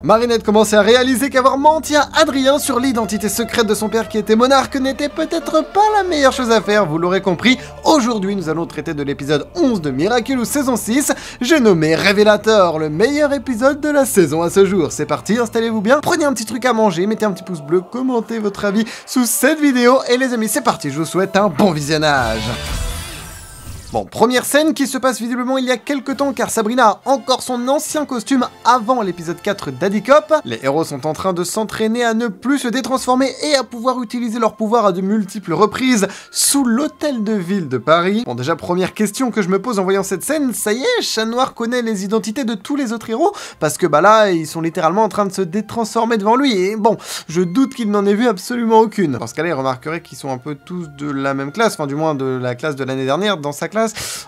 Marinette commençait à réaliser qu'avoir menti à Adrien sur l'identité secrète de son père qui était monarque n'était peut-être pas la meilleure chose à faire, vous l'aurez compris. Aujourd'hui, nous allons traiter de l'épisode 11 de Miraculous saison 6, j'ai nommé Révélateur, le meilleur épisode de la saison à ce jour. C'est parti, installez-vous bien, prenez un petit truc à manger, mettez un petit pouce bleu, commentez votre avis sous cette vidéo, et les amis, c'est parti, je vous souhaite un bon visionnage. Bon, première scène qui se passe visiblement il y a quelques temps car Sabrina a encore son ancien costume avant l'épisode 4 d'Adicop. Les héros sont en train de s'entraîner à ne plus se détransformer et à pouvoir utiliser leur pouvoir à de multiples reprises sous l'hôtel de ville de Paris. Bon, déjà première question que je me pose en voyant cette scène, ça y est, Chat Noir connaît les identités de tous les autres héros parce que bah là, ils sont littéralement en train de se détransformer devant lui et bon, je doute qu'il n'en ait vu absolument aucune. Dans ce cas-là, il remarquerait qu'ils sont un peu tous de la même classe, enfin du moins de la classe de l'année dernière dans sa classe.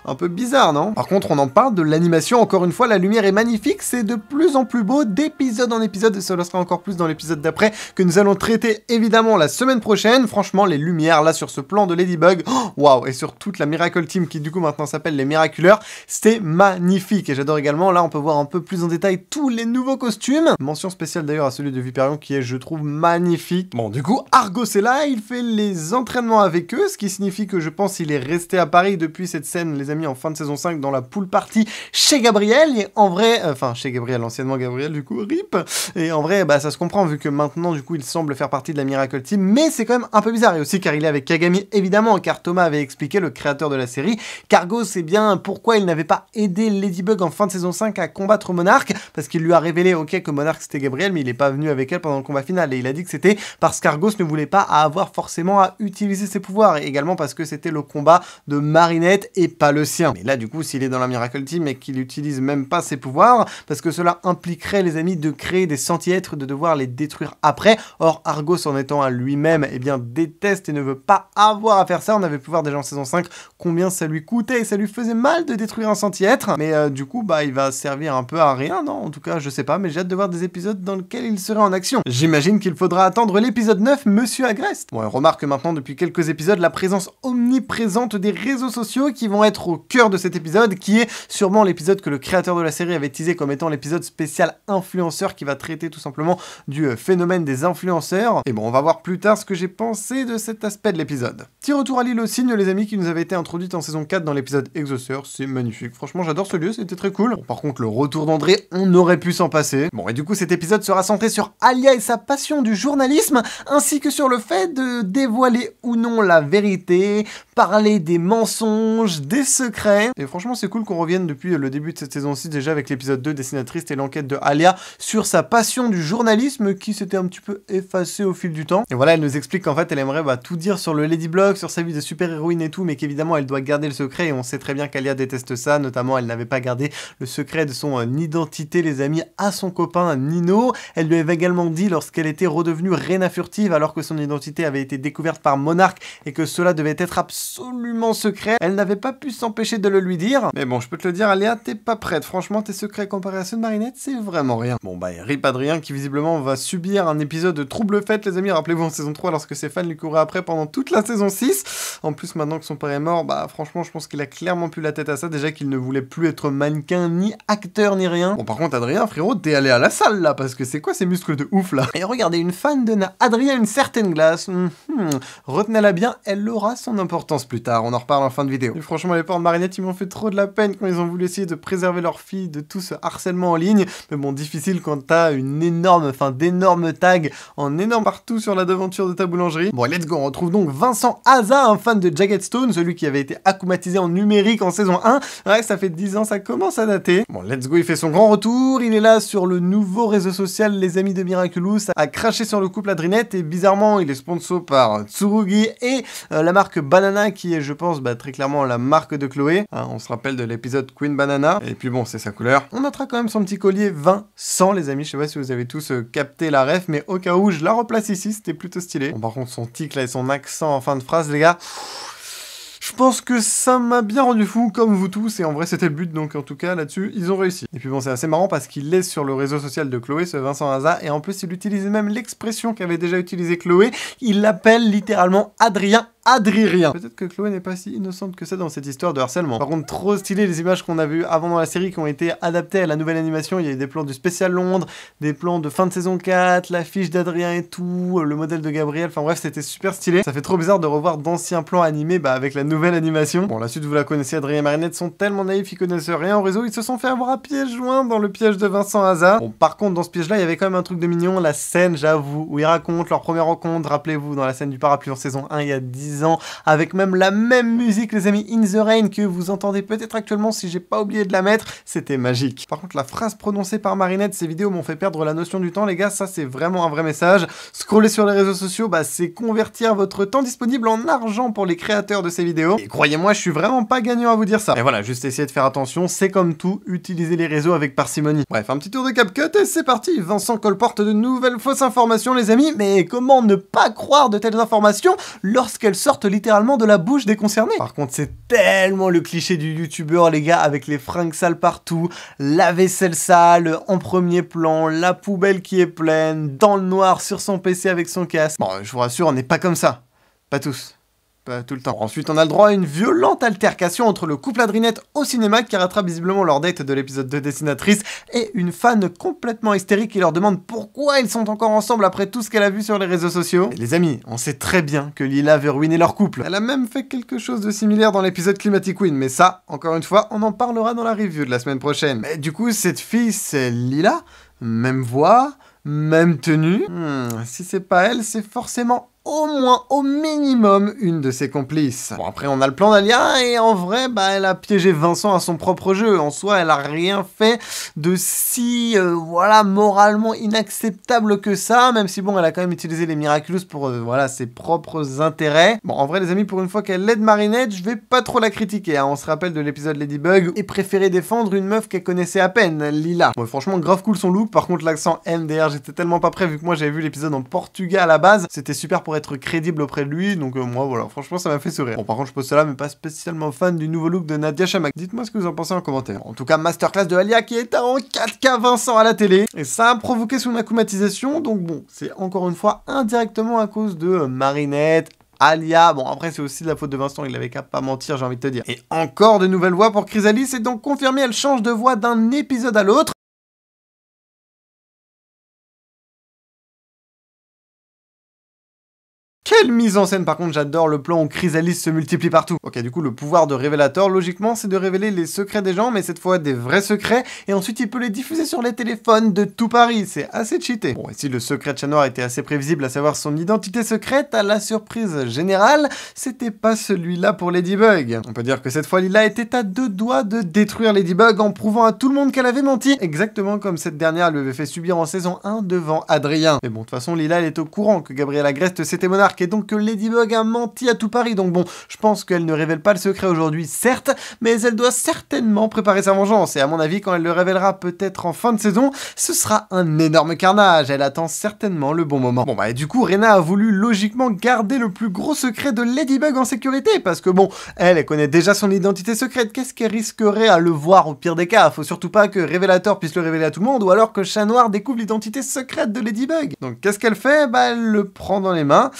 Un peu bizarre, non? Par contre, on en parle de l'animation, encore une fois, la lumière est magnifique, c'est de plus en plus beau d'épisode en épisode, et cela sera encore plus dans l'épisode d'après, que nous allons traiter évidemment la semaine prochaine. Franchement, les lumières, là, sur ce plan de Ladybug, waouh, et sur toute la Miracle Team, qui du coup maintenant s'appelle les Miraculeurs, c'était magnifique, et j'adore également, là, on peut voir un peu plus en détail tous les nouveaux costumes. Mention spéciale d'ailleurs à celui de Viperion, qui est, je trouve, magnifique. Bon, du coup, Argos est là, il fait les entraînements avec eux, ce qui signifie que je pense qu'il est resté à Paris depuis cette scène, les amis, en fin de saison 5 dans la pool party chez Gabriel, et en vrai, enfin chez Gabriel, anciennement Gabriel du coup, RIP, et en vrai, bah ça se comprend vu que maintenant du coup il semble faire partie de la Miracle Team, mais c'est quand même un peu bizarre, et aussi car il est avec Kagami évidemment, car Thomas avait expliqué, le créateur de la série, qu'Argos c'est bien pourquoi il n'avait pas aidé Ladybug en fin de saison 5 à combattre Monarque, parce qu'il lui a révélé, ok, que Monarque c'était Gabriel, mais il est pas venu avec elle pendant le combat final, et il a dit que c'était parce qu'Argos ne voulait pas avoir forcément à utiliser ses pouvoirs, et également parce que c'était le combat de Marinette et pas le sien. Mais là, du coup, s'il est dans la Miracle Team et qu'il n'utilise même pas ses pouvoirs, parce que cela impliquerait, les amis, de créer des senti-êtres, de devoir les détruire après. Or, Argos, en étant à lui-même, eh bien, déteste et ne veut pas avoir à faire ça. On avait pu voir déjà en saison 5 combien ça lui coûtait et ça lui faisait mal de détruire un senti-être. Mais du coup, bah, il va servir un peu à rien, non? En tout cas, je sais pas, mais j'ai hâte de voir des épisodes dans lesquels il serait en action. J'imagine qu'il faudra attendre l'épisode 9, Monsieur Agreste. Bon, on remarque maintenant, depuis quelques épisodes, la présence omniprésente des réseaux sociaux qui vont être au cœur de cet épisode, qui est sûrement l'épisode que le créateur de la série avait teasé comme étant l'épisode spécial influenceur, qui va traiter tout simplement du phénomène des influenceurs. Et bon, on va voir plus tard ce que j'ai pensé de cet aspect de l'épisode. Petit retour à l'île aux cygnes, les amis, qui nous avait été introduite en saison 4 dans l'épisode Exauceur, c'est magnifique. Franchement, j'adore ce lieu, c'était très cool. Bon, par contre, le retour d'André, on aurait pu s'en passer. Bon, et du coup, cet épisode sera centré sur Alia et sa passion du journalisme, ainsi que sur le fait de dévoiler ou non la vérité, parler des mensonges, des secrets. Et franchement, c'est cool qu'on revienne depuis le début de cette saison 6, déjà avec l'épisode 2, Dessinatrice, et l'enquête de Alia sur sa passion du journalisme qui s'était un petit peu effacée au fil du temps. Et voilà, elle nous explique qu'en fait, elle aimerait tout dire sur le Ladybug, sur sa vie de super-héroïne et tout, mais qu'évidemment, elle doit garder le secret, et on sait très bien qu'Alia déteste ça, notamment, elle n'avait pas gardé le secret de son identité, les amis, à son copain Nino. Elle lui avait également dit, lorsqu'elle était redevenue Rena Furtive, alors que son identité avait été découverte par Monarque, et que cela devait être absolument secret, elle n'avait pas pu s'empêcher de le lui dire. Mais bon, je peux te le dire, Alia, t'es pas prête. Franchement, tes secrets comparés à ceux de Marinette, c'est vraiment rien. Bon, bah, rip Adrien qui visiblement va subir un épisode de trouble fête, les amis. Rappelez-vous en saison 3, lorsque ses fans lui couraient après pendant toute la saison 6. En plus, maintenant que son père est mort, bah, franchement, je pense qu'il a clairement plus la tête à ça. Déjà qu'il ne voulait plus être mannequin, ni acteur, ni rien. Bon, par contre, Adrien, frérot, t'es allé à la salle, là, parce que c'est quoi ces muscles de ouf, là? Et regardez, une fan donne à Adrien une certaine glace. Retenez-la bien, elle aura son importance plus tard. On en reparle en fin de vidéo. Et franchement, les parents de Marinette, ils m'ont fait trop de la peine quand ils ont voulu essayer de préserver leur fille de tout ce harcèlement en ligne. Mais bon, difficile quand t'as une énorme, d'énormes tags en énorme partout sur la devanture de ta boulangerie. Bon, let's go, on retrouve donc Vincent Aza, un fan de Jagged Stone, celui qui avait été akumatisé en numérique en saison 1. Ouais, ça fait 10 ans, ça commence à dater. Bon, let's go, il fait son grand retour. Il est là sur le nouveau réseau social, les amis de Miraculous, à cracher sur le couple Adrinette, et bizarrement, il est sponsor par Tsurugi et la marque Banana, qui est, je pense, très clairement la marque de Chloé. Hein, on se rappelle de l'épisode Queen Banana. Et puis bon, c'est sa couleur. On notera quand même son petit collier Vincent, les amis. Je sais pas si vous avez tous capté la ref, mais au cas où, je la replace ici. C'était plutôt stylé. Bon, par contre, son tic là et son accent en fin de phrase, les gars. Je pense que ça m'a bien rendu fou, comme vous tous, et en vrai c'était le but, donc en tout cas là-dessus, ils ont réussi. Et puis bon, c'est assez marrant parce qu'il laisse sur le réseau social de Chloé, ce Vincent Aza, et en plus il utilise même l'expression qu'avait déjà utilisée Chloé, il l'appelle littéralement Adrien Adrien. Peut-être que Chloé n'est pas si innocente que ça dans cette histoire de harcèlement. Par contre, trop stylé les images qu'on a vues avant dans la série qui ont été adaptées à la nouvelle animation. Il y a eu des plans du spécial Londres, des plans de fin de saison 4, l'affiche d'Adrien et tout, le modèle de Gabriel. Enfin bref, c'était super stylé. Ça fait trop bizarre de revoir d'anciens plans animés avec la nouvelle animation. Bon, la suite, vous la connaissez, Adrien et Marinette sont tellement naïfs, ils connaissent rien au réseau. Ils se sont fait avoir à piège joint dans le piège de Vincent Hazard. Bon, par contre, dans ce piège-là, il y avait quand même un truc de mignon, la scène, j'avoue, où ils racontent leur première rencontre. Rappelez-vous, dans la scène du parapluie en saison 1, il y a 10 ans, avec même la même musique, les amis, In the Rain, que vous entendez peut-être actuellement si j'ai pas oublié de la mettre, c'était magique. Par contre, la phrase prononcée par Marinette, ces vidéos m'ont fait perdre la notion du temps, les gars, ça c'est vraiment un vrai message. Scroller sur les réseaux sociaux, c'est convertir votre temps disponible en argent pour les créateurs de ces vidéos. Et croyez-moi, je suis vraiment pas gagnant à vous dire ça. Et voilà, juste essayer de faire attention, c'est comme tout, utiliser les réseaux avec parcimonie. Bref, un petit tour de CapCut et c'est parti. Vincent colporte de nouvelles fausses informations, les amis, mais comment ne pas croire de telles informations lorsqu'elles sortent littéralement de la bouche des concernés? Par contre, c'est tellement le cliché du youtubeur, les gars, avec les fringues sales partout, la vaisselle sale en premier plan, la poubelle qui est pleine, dans le noir sur son PC avec son casque. Bon, je vous rassure, on n'est pas comme ça. Pas tous. Pas tout le temps. Ensuite, on a le droit à une violente altercation entre le couple Adrinette au cinéma qui rattrape visiblement leur date de l'épisode 2 Dessinatrice et une fan complètement hystérique qui leur demande pourquoi ils sont encore ensemble après tout ce qu'elle a vu sur les réseaux sociaux. Et les amis, on sait très bien que Lila veut ruiner leur couple. Elle a même fait quelque chose de similaire dans l'épisode Climatic Queen, mais ça, encore une fois, on en parlera dans la review de la semaine prochaine. Mais du coup, cette fille, c'est Lila, même voix, même tenue. Si c'est pas elle, c'est forcément au moins, au minimum, une de ses complices. Bon, après, on a le plan d'Alia, et en vrai, elle a piégé Vincent à son propre jeu. En soi, elle a rien fait de si, voilà, moralement inacceptable que ça, même si, bon, elle a quand même utilisé les Miraculous pour, voilà, ses propres intérêts. Bon, en vrai, les amis, pour une fois qu'elle aide Marinette, je vais pas trop la critiquer, hein. On se rappelle de l'épisode Ladybug, et préférait défendre une meuf qu'elle connaissait à peine, Lila. Bon, franchement, grave cool son look. Par contre, l'accent MDR, j'étais tellement pas prêt, vu que moi, j'avais vu l'épisode en portugais à la base. C'était super pour être crédible auprès de lui, donc moi voilà, franchement ça m'a fait sourire. Bon, par contre je pose cela mais pas spécialement fan du nouveau look de Nadia Chamak. Dites-moi ce que vous en pensez en commentaire. En tout cas, masterclass de Alia qui est en 4K Vincent à la télé, et ça a provoqué son acclimatisation, donc bon, c'est encore une fois indirectement à cause de Marinette, Alia, bon après c'est aussi de la faute de Vincent, il avait qu'à pas mentir, j'ai envie de te dire. Et encore de nouvelles voix pour Chrysalis, c'est donc confirmé, elle change de voix d'un épisode à l'autre. Quelle mise en scène, par contre, j'adore le plan où Chrysalis se multiplie partout. Ok, du coup, le pouvoir de Révélateur, logiquement, c'est de révéler les secrets des gens, mais cette fois des vrais secrets, et ensuite il peut les diffuser sur les téléphones de tout Paris. C'est assez cheaté. Bon, et si le secret de Chat Noir était assez prévisible, à savoir son identité secrète, à la surprise générale, c'était pas celui-là pour Ladybug. On peut dire que cette fois, Lila était à 2 doigts de détruire Ladybug en prouvant à tout le monde qu'elle avait menti, exactement comme cette dernière lui avait fait subir en saison 1 devant Adrien. Mais bon, de toute façon, Lila, elle est au courant que Gabriel Agreste s'était monarque, et donc que Ladybug a menti à tout Paris, donc bon, je pense qu'elle ne révèle pas le secret aujourd'hui, certes, mais elle doit certainement préparer sa vengeance, et à mon avis, quand elle le révélera peut-être en fin de saison, ce sera un énorme carnage, elle attend certainement le bon moment. Bon et du coup, Rena a voulu logiquement garder le plus gros secret de Ladybug en sécurité, parce que bon, elle connaît déjà son identité secrète, qu'est-ce qu'elle risquerait à le voir au pire des cas? Faut surtout pas que Révélateur puisse le révéler à tout le monde, ou alors que Chat Noir découvre l'identité secrète de Ladybug. Donc qu'est-ce qu'elle fait? Elle le prend dans les mains,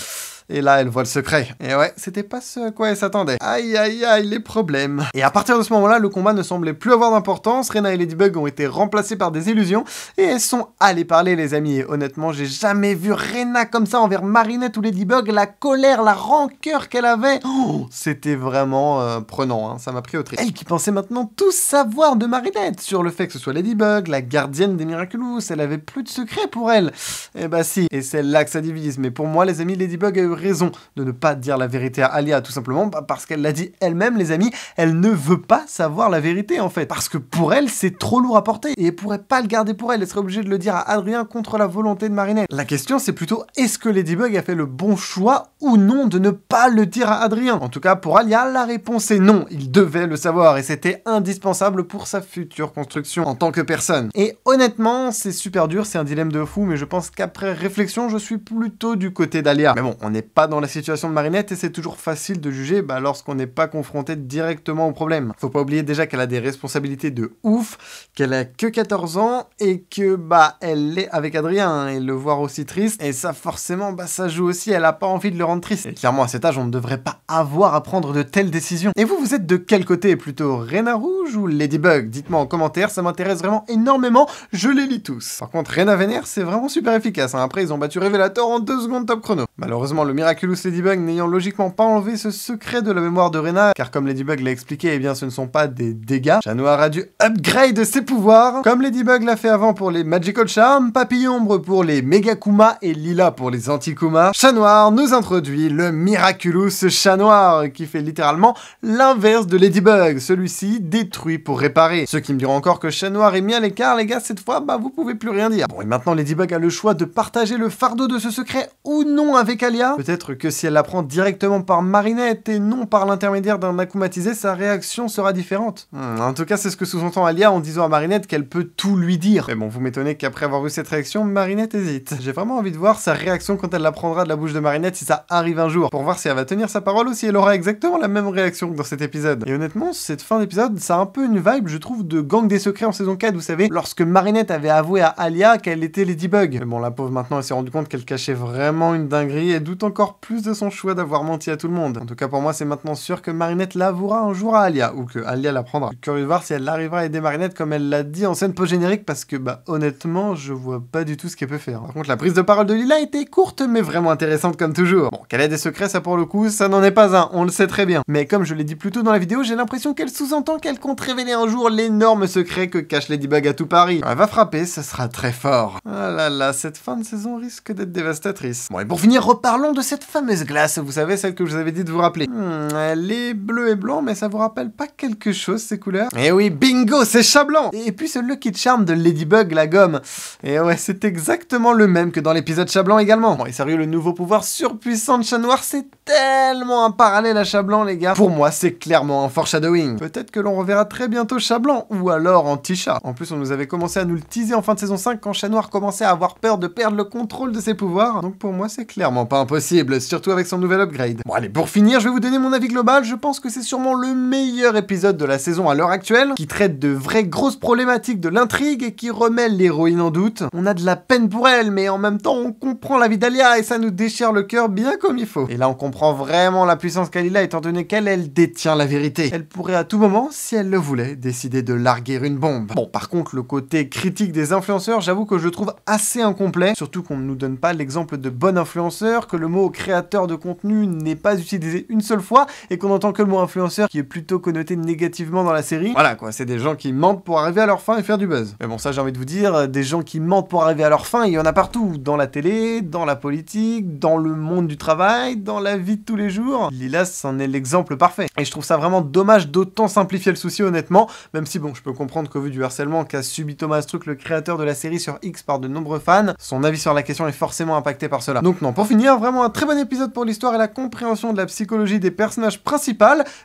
et là, elle voit le secret. Et ouais, c'était pas ce à quoi elle s'attendait. Aïe, aïe, aïe, les problèmes. Et à partir de ce moment-là, le combat ne semblait plus avoir d'importance. Rena et Ladybug ont été remplacés par des illusions. Et elles sont allées parler, les amis. Et honnêtement, j'ai jamais vu Rena comme ça envers Marinette ou Ladybug. La colère, la rancœur qu'elle avait. Oh, c'était vraiment prenant, hein. Ça m'a pris au trip. Elle qui pensait maintenant tout savoir de Marinette. Sur le fait que ce soit Ladybug, la gardienne des Miraculous. Elle avait plus de secret pour elle. Eh bah si. Et c'est là que ça divise. Mais pour moi, les amis, Ladybug a eu raison de ne pas dire la vérité à Alia, tout simplement parce qu'elle l'a dit elle-même, les amis, elle ne veut pas savoir la vérité en fait, parce que pour elle c'est trop lourd à porter et elle pourrait pas le garder pour elle, elle serait obligée de le dire à Adrien contre la volonté de Marinette. La question c'est plutôt, est-ce que Ladybug a fait le bon choix ou non de ne pas le dire à Adrien? En tout cas pour Alia, la réponse est non, il devait le savoir et c'était indispensable pour sa future construction en tant que personne. Et honnêtement, c'est super dur, c'est un dilemme de fou, mais je pense qu'après réflexion, je suis plutôt du côté d'Alia. Mais bon, on n'est pas dans la situation de Marinette et c'est toujours facile de juger lorsqu'on n'est pas confronté directement au problème. Faut pas oublier déjà qu'elle a des responsabilités de ouf, qu'elle a que 14 ans et que elle est avec Adrien et le voir aussi triste et ça forcément ça joue aussi, elle a pas envie de le rendre triste. Et clairement à cet âge on ne devrait pas avoir à prendre de telles décisions. Et vous êtes de quel côté? Plutôt Rena Rouge ou Ladybug? Dites-moi en commentaire, ça m'intéresse vraiment énormément, je les lis tous. Par contre Rena Vénère c'est vraiment super efficace, après ils ont battu Révélateur en 2 secondes top chrono. Malheureusement le Miraculous Ladybug n'ayant logiquement pas enlevé ce secret de la mémoire de Rena, car comme Ladybug l'a expliqué, ce ne sont pas des dégâts. Chat Noir a dû upgrade ses pouvoirs, comme Ladybug l'a fait avant pour les Magical Charm, Papillon Ombre pour les Mega Kuma et Lila pour les Anti-Kuma. Chat Noir nous introduit le Miraculous Chat Noir, qui fait littéralement l'inverse de Ladybug, celui-ci détruit pour réparer. Ceux qui me diront encore que Chat Noir est mis à l'écart, les gars, cette fois, vous pouvez plus rien dire. Bon, et maintenant Ladybug a le choix de partager le fardeau de ce secret ou non avec Alia. Peut-être que si elle l'apprend directement par Marinette et non par l'intermédiaire d'un akumatisé, sa réaction sera différente. En tout cas, c'est ce que sous-entend Alia en disant à Marinette qu'elle peut tout lui dire. Mais bon, vous m'étonnez qu'après avoir vu cette réaction, Marinette hésite. J'ai vraiment envie de voir sa réaction quand elle l'apprendra de la bouche de Marinette si ça arrive un jour, pour voir si elle va tenir sa parole ou si elle aura exactement la même réaction que dans cet épisode. Et honnêtement, cette fin d'épisode, ça a un peu une vibe, je trouve, de Gang des Secrets en saison 4, vous savez, lorsque Marinette avait avoué à Alia qu'elle était Ladybug. Mais bon, la pauvre maintenant, elle s'est rendue compte qu'elle cachait vraiment une dinguerie et doute encore plus de son choix d'avoir menti à tout le monde. En tout cas, pour moi, c'est maintenant sûr que Marinette l'avouera un jour à Alia, ou que Alia l'apprendra. Je suis curieux de voir si elle arrivera à aider Marinette comme elle l'a dit en scène post-générique, parce que, honnêtement, je vois pas du tout ce qu'elle peut faire. Par contre, la prise de parole de Lila était courte, mais vraiment intéressante comme toujours. Bon, qu'elle ait des secrets, ça pour le coup, ça n'en est pas un, on le sait très bien. Mais comme je l'ai dit plus tôt dans la vidéo, j'ai l'impression qu'elle sous-entend qu'elle compte révéler un jour l'énorme secret que cache Ladybug à tout Paris. Elle va frapper, ce sera très fort. Ah là là, cette fin de saison risque d'être dévastatrice. Bon, et pour finir, reparlons de cette fameuse glace, vous savez, celle que je vous avais dit de vous rappeler. Elle est bleue et blanc, mais ça vous rappelle pas quelque chose, ces couleurs? Eh oui, bingo, c'est Chat Blanc! Et puis ce Lucky Charm de Ladybug, la gomme. Et ouais, c'est exactement le même que dans l'épisode Chat Blanc également. Bon, et sérieux, le nouveau pouvoir surpuissant de Chat Noir, c'est tellement un parallèle à Chat Blanc, les gars. Pour moi, c'est clairement un foreshadowing. Peut-être que l'on reverra très bientôt Chat Blanc, ou alors Anti-Chat. En plus, on nous avait commencé à nous le teaser en fin de saison 5 quand Chat Noir commençait à avoir peur de perdre le contrôle de ses pouvoirs. Donc pour moi, c'est clairement pas impossible, surtout avec son nouvel upgrade. Bon allez, pour finir, je vais vous donner mon avis global. Je pense que c'est sûrement le meilleur épisode de la saison à l'heure actuelle, qui traite de vraies grosses problématiques de l'intrigue et qui remet l'héroïne en doute. On a de la peine pour elle, mais en même temps, on comprend la vie d'Alia et ça nous déchire le cœur bien comme il faut. Et là, on comprend vraiment la puissance qu'Alila, étant donné qu'elle, elle détient la vérité. Elle pourrait à tout moment, si elle le voulait, décider de larguer une bombe. Bon, par contre, le côté critique des influenceurs, j'avoue que je le trouve assez incomplet, surtout qu'on ne nous donne pas l'exemple de bon influenceur, que le mot créateur de contenu n'est pas utilisé une seule fois, et qu'on entend que le mot influenceur qui est plutôt connoté négativement dans la série. Voilà quoi, c'est des gens qui mentent pour arriver à leur fin et faire du buzz. Mais bon, ça j'ai envie de vous dire, des gens qui mentent pour arriver à leur fin, il y en a partout, dans la télé, dans la politique, dans le monde du travail, dans la vie de tous les jours. Lila, c'en est l'exemple parfait. Et je trouve ça vraiment dommage d'autant simplifier le souci honnêtement, même si bon, je peux comprendre qu'au vu du harcèlement qu'a subi Thomas Truc, le créateur de la série sur X par de nombreux fans, son avis sur la question est forcément impacté par cela. Donc non, pour finir, vraiment un très bon épisode pour l'histoire et la compréhension de la psychologie des personnages principaux,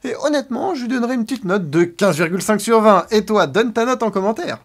et honnêtement, je lui donnerai une petite note de 15,5 sur 20. Et toi, donne ta note en commentaire.